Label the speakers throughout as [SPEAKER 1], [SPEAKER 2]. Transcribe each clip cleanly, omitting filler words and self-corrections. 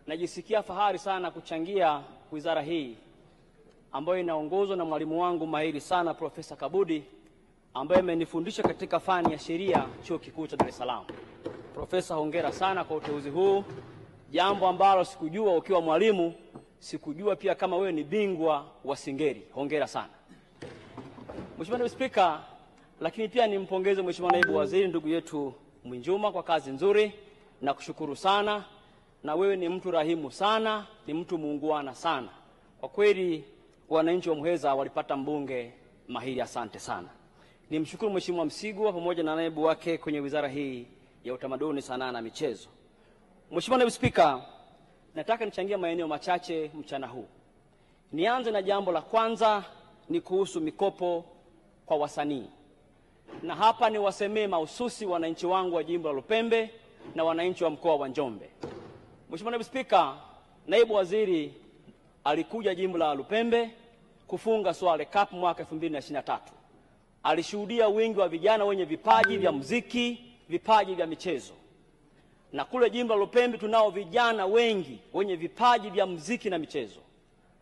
[SPEAKER 1] Najisikia fahari sana kuchangia wizara hii ambayo inaongozwa na mwalimu wangu mahiri sana Profesa Kabudi, ambaye amenifundisha katika fani ya sheria Chuo Kikuu cha Dar es Salaam. Profesa, hongera sana kwa uteuzi huu, jambo ambalo sikujua ukiwa mwalimu, sikujua pia kama wewe ni bingwa wa singeli. Hongera sana. Mheshimiwa Naibu Spika, lakini pia nimpongeze Mheshimiwa Naibu Waziri ndugu yetu Mwinjuma kwa kazi nzuri na kushukuru sana. Na wewe ni mtu rahimu sana, ni mtu muungwana sana. Kwa kweli wananchi wa Muheza walipata mbunge mahiri, asante sana. Nimshukuru Mheshimiwa Msigwa pamoja na naibu wake kwenye wizara hii ya Utamaduni, Sanaa na Michezo. Mheshimiwa Naibu Spika, nataka nichangie maeneo machache mchana huu. Nianze na jambo la kwanza, ni kuhusu mikopo kwa wasanii. Na hapa ni wasemee mahususi wananchi wangu wa jimbo la Lupembe na wananchi wa mkoa wa Njombe. Mheshimiwa Naibu Spika, Naibu Waziri alikuja jimbo la Lupembe kufunga Swale Cup mwaka 2023. Alishuhudia wingi wa vijana wenye vipaji vya muziki, vipaji vya michezo. Na kule jimbo la Lupembe tunao vijana wengi wenye vipaji vya muziki na michezo.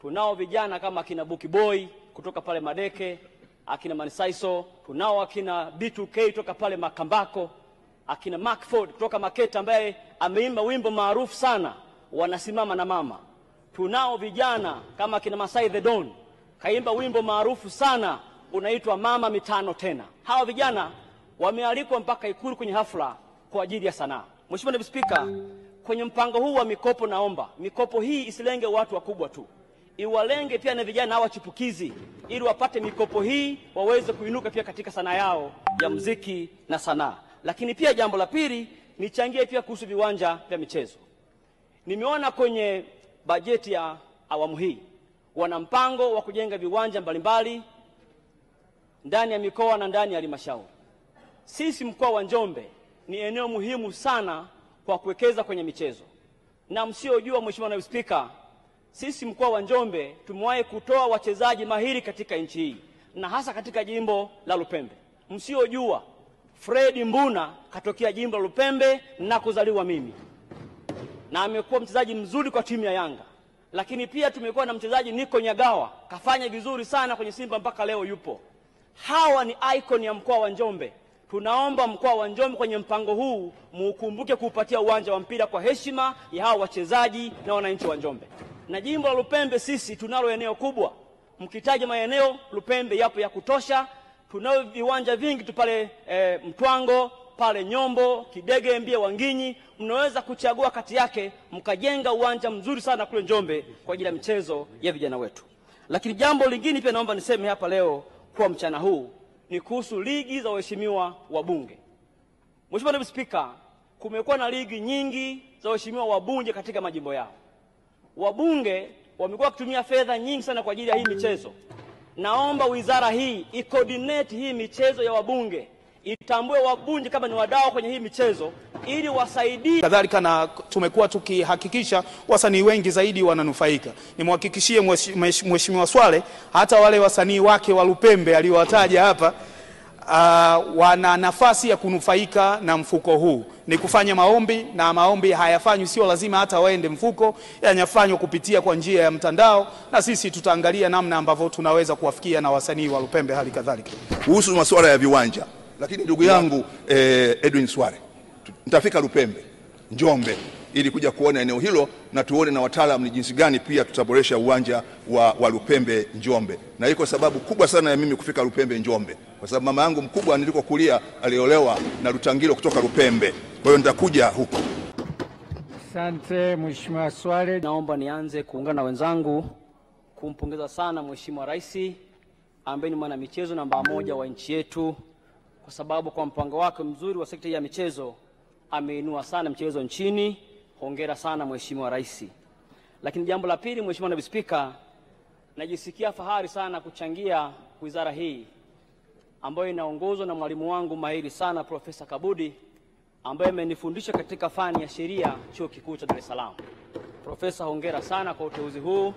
[SPEAKER 1] Tunao vijana kama akina Buki Boy kutoka pale Madeke, akina Manisaiso, tunao akina B2K kutoka pale Makambako, akina Macford kutoka Maketa ambaye ameimba wimbo maarufu sana Wanasimama na Mama. Tunao vijana kama akina Masai the Don, kaimba wimbo maarufu sana unaitwa Mama Mitano Tena. Hawa vijana wamealikwa mpaka Ikulu kwenye hafla kwa ajili ya sanaa. Mheshimiwa Naibu Spika, kwenye mpango huu wa mikopo, naomba mikopo hii isilenge watu wakubwa tu, iwalenge pia na vijana hawa chipukizi, ili wapate mikopo hii waweze kuinuka pia katika sanaa yao ya muziki na sanaa. Lakini pia jambo la pili, nichangie pia kuhusu viwanja vya michezo. Nimeona kwenye bajeti ya awamu hii wana mpango wa kujenga viwanja mbalimbali ndani ya mikoa na ndani ya halmashauri. Sisi mkoa wa Njombe ni eneo muhimu sana kwa kuwekeza kwenye michezo. Na msiojua, Mheshimiwa Naibu Spika, sisi mkoa wa Njombe tumewahi kutoa wachezaji mahiri katika nchi hii na hasa katika jimbo la Lupembe. Msiojua, Fred Mbuna katokea jimbo la Lupembe na kuzaliwa mimi, na amekuwa mchezaji mzuri kwa timu ya Yanga. Lakini pia tumekuwa na mchezaji Niko Nyagawa, kafanya vizuri sana kwenye Simba mpaka leo yupo. Hawa ni icon ya mkoa wa Njombe. Tunaomba mkoa wa Njombe kwenye mpango huu muukumbuke kuupatia uwanja wa mpira kwa heshima ya hawa wachezaji na wananchi wa Njombe. Na jimbo la Lupembe sisi tunalo eneo kubwa. Mkitaja maeneo, Lupembe yapo ya kutosha. Tunao viwanja vingi tu pale Mtwango, pale Nyombo, Kidege, Mbia, Wanginyi. Mnaweza kuchagua kati yake mkajenga uwanja mzuri sana kule Njombe kwa ajili ya michezo ya vijana wetu. Lakini jambo lingine pia naomba niseme hapa leo kwa mchana huu ni kuhusu ligi za waheshimiwa wabunge. Mheshimiwa Naibu Spika, kumekuwa na ligi nyingi za waheshimiwa wabunge katika majimbo yao. Wabunge wamekuwa kutumia fedha nyingi sana kwa ajili ya hii michezo. Naomba wizara hii i-coordinate hii michezo ya wabunge, itambue wabunge kama ni wadau kwenye hii michezo ili wasaidie.
[SPEAKER 2] Kadhalika na tumekuwa tukihakikisha wasanii wengi zaidi wananufaika. Nimhakikishie Mheshimiwa Swale hata wale wasanii wake wa Lupembe aliyowataja hapa wana nafasi ya kunufaika na mfuko huu. Ni kufanya maombi, na maombi hayafanywi, sio lazima hata waende mfuko, yanafanywa kupitia kwa njia ya mtandao, na sisi tutaangalia namna ambavyo tunaweza kuwafikia na wasanii wa Lupembe hali kadhalika.
[SPEAKER 3] Kuhusu masuala ya viwanja, lakini ndugu yangu Edwin Swale, nitafika Lupembe, Njombe, ili kuja kuona eneo hilo na tuone na wataalamu ni jinsi gani pia tutaboresha uwanja wa Lupembe Njombe. Na iko sababu kubwa sana ya mimi kufika Lupembe Njombe, kwa sababu mama yangu mkubwa nilikokulia aliolewa na Lutangilo kutoka Lupembe. Kwa hiyo nitakuja huko.
[SPEAKER 4] Asante Mheshimiwa Swale.
[SPEAKER 1] Naomba nianze kuungana na wenzangu kumpongeza sana Mheshimiwa Rais ambaye ni mwana michezo namba 1 wa nchi yetu, kwa sababu kwa mpango wake mzuri wa sekta ya michezo ameinua sana mchezo nchini. Hongera sana Mheshimiwa Rais. Lakini jambo la pili, Mheshimiwa Naibu Spika, najisikia fahari sana kuchangia wizara hii ambayo inaongozwa na mwalimu wangu mahiri sana Profesa Kabudi, ambaye amenifundisha katika fani ya sheria Chuo Kikuu cha Dar es Salaam. Profesa, hongera sana kwa uteuzi huu,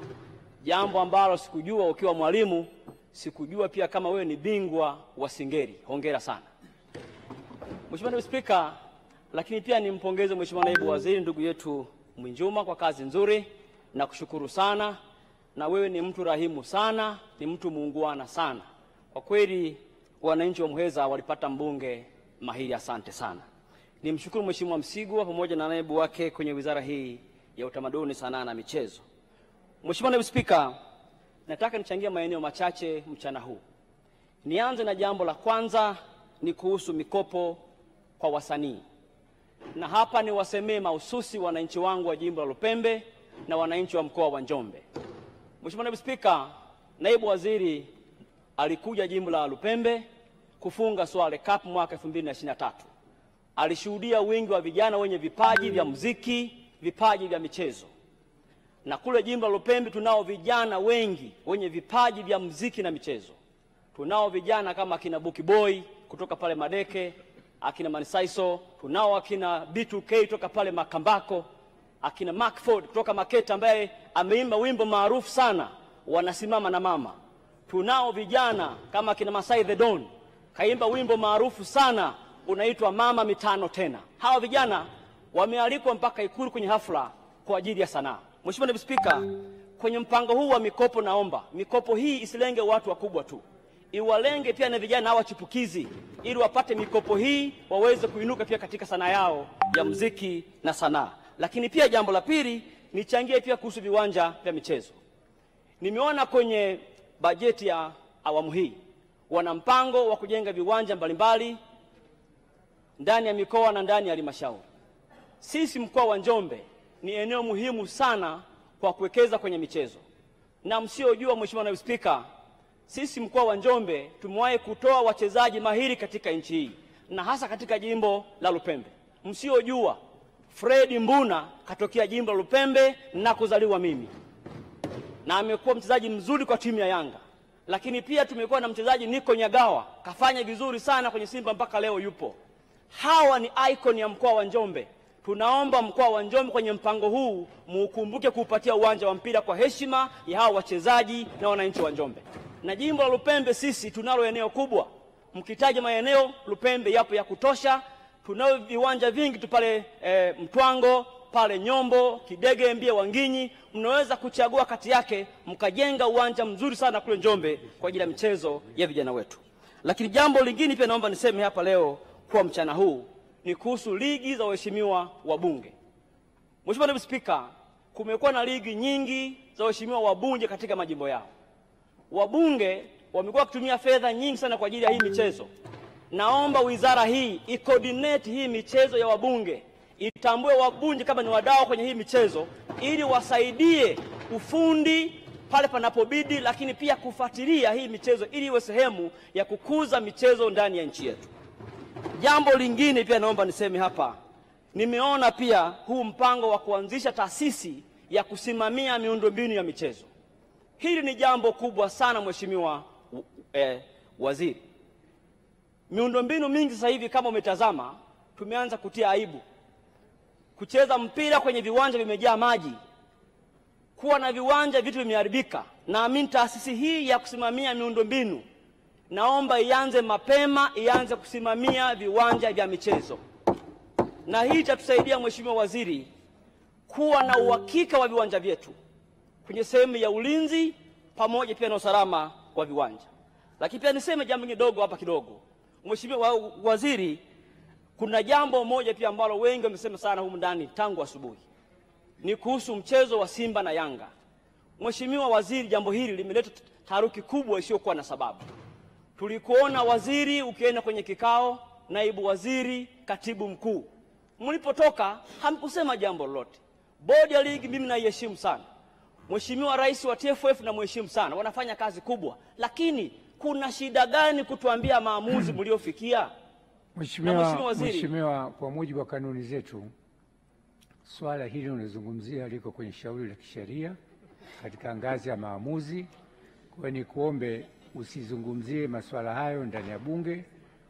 [SPEAKER 1] jambo ambalo sikujua ukiwa mwalimu, sikujua pia kama wewe ni bingwa wa singeli. Hongera sana. Mheshimiwa Naibu Spika, lakini pia nimpongeze Mheshimiwa Naibu Waziri ndugu yetu Mwinjuma kwa kazi nzuri na kushukuru sana, na wewe ni mtu rahimu sana, ni mtu muungwana sana. Kwa kweli wananchi wa Muheza walipata mbunge mahiri, asante sana. Nimshukuru Mheshimiwa Msigwa pamoja na naibu wake kwenye wizara hii ya Utamaduni, Sanaa na Michezo. Mheshimiwa Naibu Spika, nataka nichangie maeneo machache mchana huu. Nianze na jambo la kwanza, ni kuhusu mikopo kwa wasanii. Na hapa ni wasemee mahususi wananchi wangu wa jimbo la Lupembe na wananchi wa mkoa wa Njombe. Mheshimiwa Naibu Spika, naibu waziri alikuja jimbo la Lupembe kufunga Swale Cup mwaka 2023. Alishuhudia wingi wa vijana wenye vipaji vya muziki, vipaji vya michezo. Na kule jimbo la Lupembe tunao vijana wengi wenye vipaji vya muziki na michezo. Tunao vijana kama akina Buki Boy kutoka pale Madeke, akina Manisaiso, tunao akina B2K kutoka pale Makambako, akina Macford kutoka Maketa ambaye ameimba wimbo maarufu sana Wanasimama na Mama. Tunao vijana kama akina Masai the Don, kaimba wimbo maarufu sana unaitwa Mama Mitano Tena. Hawa vijana wamealikwa mpaka Ikulu kwenye hafla kwa ajili ya sanaa. Mheshimiwa Naibu Spika, kwenye mpango huu wa mikopo, naomba mikopo hii isilenge watu wakubwa tu, iwalenge pia na vijana hawa chipukizi, ili wapate mikopo hii waweze kuinuka pia katika sanaa yao ya muziki na sanaa. Lakini pia jambo la pili, nichangie pia kuhusu viwanja vya michezo. Nimeona kwenye bajeti ya awamu hii wana mpango wa kujenga viwanja mbalimbali ndani ya mikoa na ndani ya halmashauri. Sisi mkoa wa Njombe ni eneo muhimu sana kwa kuwekeza kwenye michezo. Na msiojua, Mheshimiwa Naibu Spika, sisi mkoa wa Njombe tumewahi kutoa wachezaji mahiri katika nchi hii na hasa katika jimbo la Lupembe. Msiojua, Fred Mbuna katokea jimbo la Lupembe na kuzaliwa mimi, na amekuwa mchezaji mzuri kwa timu ya Yanga. Lakini pia tumekuwa na mchezaji Niko Nyagawa, kafanya vizuri sana kwenye Simba mpaka leo yupo. Hawa ni icon ya mkoa wa Njombe. Tunaomba mkoa wa Njombe kwenye mpango huu muukumbuke kuupatia uwanja wa mpira kwa heshima ya hawa wachezaji na wananchi wa Njombe. Na jimbo la Lupembe sisi tunalo eneo kubwa. Mkitaja maeneo, Lupembe yapo ya kutosha. Tunao viwanja vingi tu pale Mtwango, pale Nyombo, Kidege, Mbia, Wanginyi. Mnaweza kuchagua kati yake mkajenga uwanja mzuri sana kule Njombe kwa ajili ya michezo ya vijana wetu. Lakini jambo lingine pia naomba niseme hapa leo kwa mchana huu ni kuhusu ligi za waheshimiwa wabunge. Mheshimiwa Naibu Spika, kumekuwa na ligi nyingi za waheshimiwa wabunge katika majimbo yao. Wabunge wamekuwa kutumia fedha nyingi sana kwa ajili ya hii michezo. Naomba wizara hii i-coordinate hii michezo ya wabunge, itambue wabunge kama ni wadau kwenye hii michezo, ili wasaidie ufundi pale panapobidi, lakini pia kufuatilia hii michezo ili iwe sehemu ya kukuza michezo ndani ya nchi yetu. Jambo lingine pia naomba niseme hapa, nimeona pia huu mpango wa kuanzisha taasisi ya kusimamia miundombinu ya michezo. Hili ni jambo kubwa sana Mheshimiwa Waziri. Miundombinu mingi sasa hivi kama umetazama, tumeanza kutia aibu. Kucheza mpira kwenye viwanja vimejaa maji. Kuwa na viwanja vitu vimeharibika. Naamini taasisi hii ya kusimamia miundombinu, naomba ianze mapema, ianze kusimamia viwanja vya michezo. Na hii itatusaidia Mheshimiwa Waziri kuwa na uhakika wa viwanja vyetu kwenye sehemu ya ulinzi pamoja pia na usalama wa viwanja. Lakini pia niseme jambo kidogo hapa kidogo. Mheshimiwa Waziri, kuna jambo moja pia ambalo wengi wamesema sana humu ndani tangu asubuhi. Ni kuhusu mchezo wa Simba na Yanga. Mheshimiwa Waziri, jambo hili limeleta taharuki kubwa isiyokuwa na sababu. Tulikuona waziri ukienda kwenye kikao, naibu waziri, katibu mkuu. Mlipotoka hamkusema jambo lolote. Bodi ya ligi mimi naiheshimu sana. Mheshimiwa Rais wa TFF na mheshimu sana. Wanafanya kazi kubwa. Lakini kuna shida gani kutuambia maamuzi mliofikia?
[SPEAKER 4] Mheshimiwa, kwa mujibu wa kanuni zetu, swala hili unazungumzia liko kwenye shauri la kisheria katika ngazi ya maamuzi. Kwa ni kuombe usizungumzie masuala hayo ndani ya bunge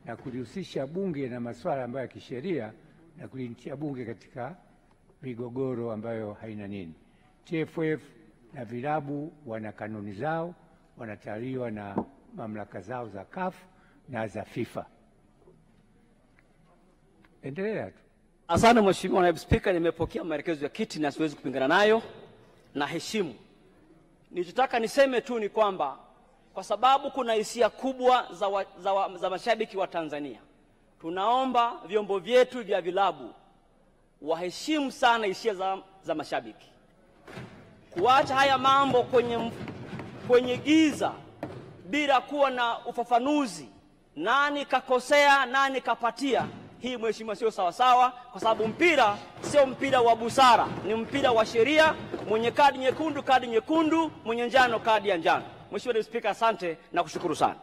[SPEAKER 4] na kulihusisha bunge na masuala ambayo ya kisheria na kulitia bunge katika migogoro ambayo haina nini. TFF na vilabu wana kanuni zao, wanatawaliwa na mamlaka zao za CAF na za FIFA. Endelea tu.
[SPEAKER 1] Asante Mheshimiwa Naibu Spika, nimepokea maelekezo ya kiti na siwezi kupingana nayo na heshimu. Nilichotaka niseme tu ni kwamba kwa sababu kuna hisia kubwa za mashabiki wa Tanzania, tunaomba vyombo vyetu vya vilabu waheshimu sana hisia za mashabiki. Kuacha haya mambo kwenye giza bila kuwa na ufafanuzi, nani kakosea, nani kapatia, hii Mheshimiwa sio sawa sawa, kwa sababu mpira sio mpira wa busara, ni mpira wa sheria. Mwenye kadi nyekundu, mwenye njano, kadi ya njano. Mheshimiwa Naibu Spika, asante na kushukuru sana.